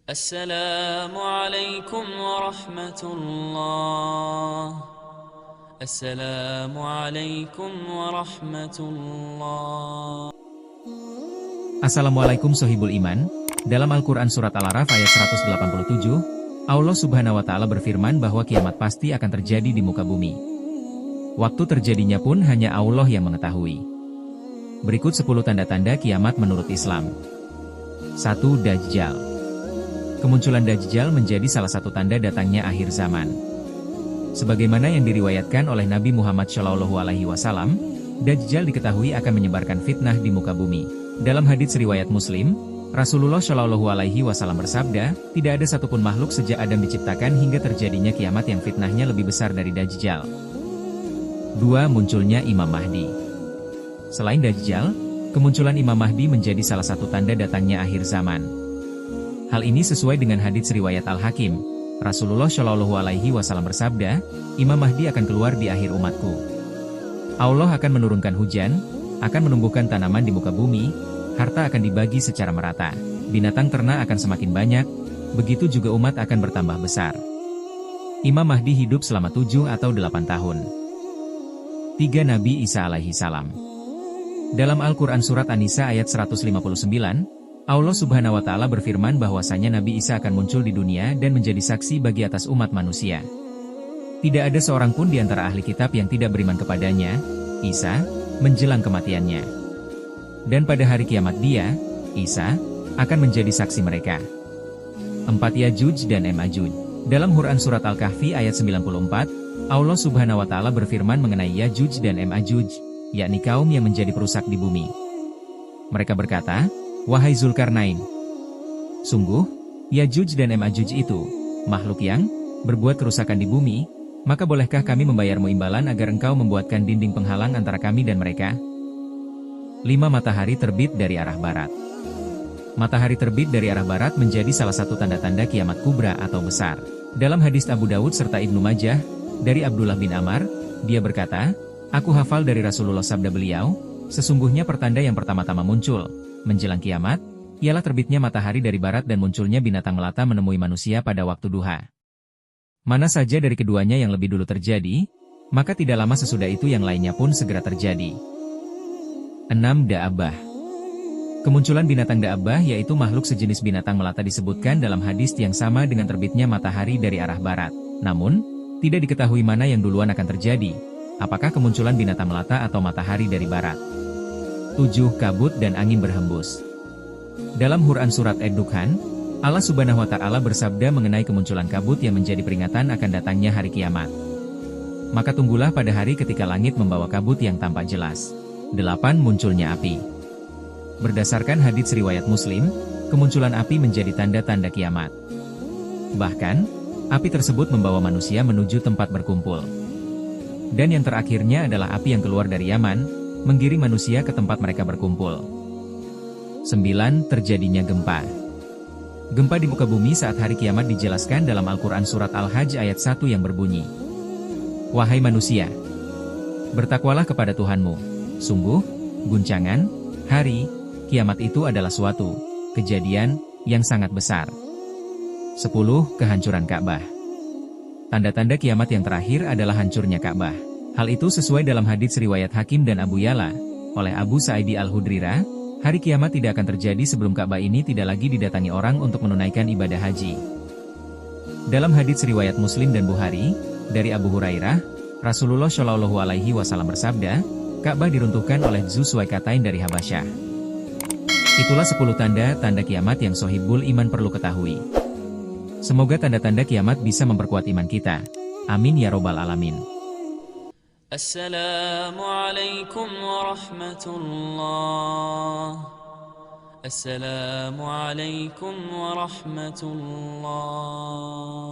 Assalamualaikum warahmatullah. Assalamualaikum warahmatullah. Assalamualaikum sohibul iman. Dalam Al-Quran Surat Al-Araf ayat 187, Allah Subhanahu wa Ta'ala berfirman bahwa kiamat pasti akan terjadi di muka bumi. Waktu terjadinya pun hanya Allah yang mengetahui. Berikut 10 tanda-tanda kiamat menurut Islam. 1. Dajjal. Kemunculan Dajjal menjadi salah satu tanda datangnya akhir zaman. Sebagaimana yang diriwayatkan oleh Nabi Muhammad SAW, Dajjal diketahui akan menyebarkan fitnah di muka bumi. Dalam hadits riwayat Muslim, Rasulullah SAW bersabda, tidak ada satupun makhluk sejak Adam diciptakan hingga terjadinya kiamat yang fitnahnya lebih besar dari Dajjal. 2. Munculnya Imam Mahdi. Selain Dajjal, kemunculan Imam Mahdi menjadi salah satu tanda datangnya akhir zaman. Hal ini sesuai dengan hadits riwayat Al-Hakim. Rasulullah SAW bersabda, Imam Mahdi akan keluar di akhir umatku. Allah akan menurunkan hujan, akan menumbuhkan tanaman di muka bumi, harta akan dibagi secara merata, binatang ternak akan semakin banyak, begitu juga umat akan bertambah besar. Imam Mahdi hidup selama 7 atau 8 tahun. 3. Nabi Isa alaihi salam. Dalam Al-Quran Surat An-Nisa ayat 159, Allah Subhanahu wa Ta'ala berfirman bahwasanya Nabi Isa akan muncul di dunia dan menjadi saksi bagi atas umat manusia. Tidak ada seorang pun di antara ahli kitab yang tidak beriman kepadanya, Isa, menjelang kematiannya. Dan pada hari kiamat dia, Isa, akan menjadi saksi mereka. 4. Yajuj dan Majuj. Dalam Quran Surat Al-Kahfi ayat 94, Allah Subhanahu wa Ta'ala berfirman mengenai Yajuj dan Majuj, yakni kaum yang menjadi perusak di bumi. Mereka berkata, wahai Zulkarnain, sungguh, Yajuj dan Majuj itu, makhluk yang berbuat kerusakan di bumi, maka bolehkah kami membayarmu imbalan agar engkau membuatkan dinding penghalang antara kami dan mereka? 5. Matahari terbit dari arah barat. Matahari terbit dari arah barat menjadi salah satu tanda-tanda kiamat kubra atau besar. Dalam hadis Abu Dawud serta Ibnu Majah, dari Abdullah bin Amr, dia berkata, aku hafal dari Rasulullah sabda beliau, sesungguhnya pertanda yang pertama-tama muncul menjelang kiamat, ialah terbitnya matahari dari barat dan munculnya binatang melata menemui manusia pada waktu duha. Mana saja dari keduanya yang lebih dulu terjadi, maka tidak lama sesudah itu yang lainnya pun segera terjadi. 6. Da'abah. Kemunculan binatang Da'abah yaitu makhluk sejenis binatang melata disebutkan dalam hadis yang sama dengan terbitnya matahari dari arah barat. Namun, tidak diketahui mana yang duluan akan terjadi, apakah kemunculan binatang melata atau matahari dari barat. 7. Kabut dan angin berhembus. Dalam Quran Surat Ad-Dukhan, Allah Subhanahu wa Ta'ala bersabda mengenai kemunculan kabut yang menjadi peringatan akan datangnya hari kiamat. Maka tunggulah pada hari ketika langit membawa kabut yang tampak jelas. 8. Munculnya api. Berdasarkan hadits riwayat Muslim, kemunculan api menjadi tanda-tanda kiamat. Bahkan, api tersebut membawa manusia menuju tempat berkumpul. Dan yang terakhirnya adalah api yang keluar dari Yaman, menggiring manusia ke tempat mereka berkumpul. 9. Terjadinya gempa. Gempa di muka bumi saat hari kiamat dijelaskan dalam Al-Quran Surat Al-Hajj ayat 1 yang berbunyi, wahai manusia, bertakwalah kepada Tuhanmu. Sungguh, guncangan, hari kiamat itu adalah suatu kejadian yang sangat besar. 10. Kehancuran Ka'bah. Tanda-tanda kiamat yang terakhir adalah hancurnya Ka'bah. Hal itu sesuai dalam hadits riwayat Hakim dan Abu Yala, oleh Abu Sa'idi Al-Hudrira, hari kiamat tidak akan terjadi sebelum Ka'bah ini tidak lagi didatangi orang untuk menunaikan ibadah haji. Dalam hadits riwayat Muslim dan Bukhari, dari Abu Hurairah, Rasulullah SAW bersabda, Ka'bah diruntuhkan oleh Dzu Suwaikatain dari Habasyah. Itulah 10 tanda-tanda kiamat yang sohibul iman perlu ketahui. Semoga tanda-tanda kiamat bisa memperkuat iman kita. Amin ya robbal alamin. Assalamualaikum warahmatullah. Assalamualaikum warahmatullah.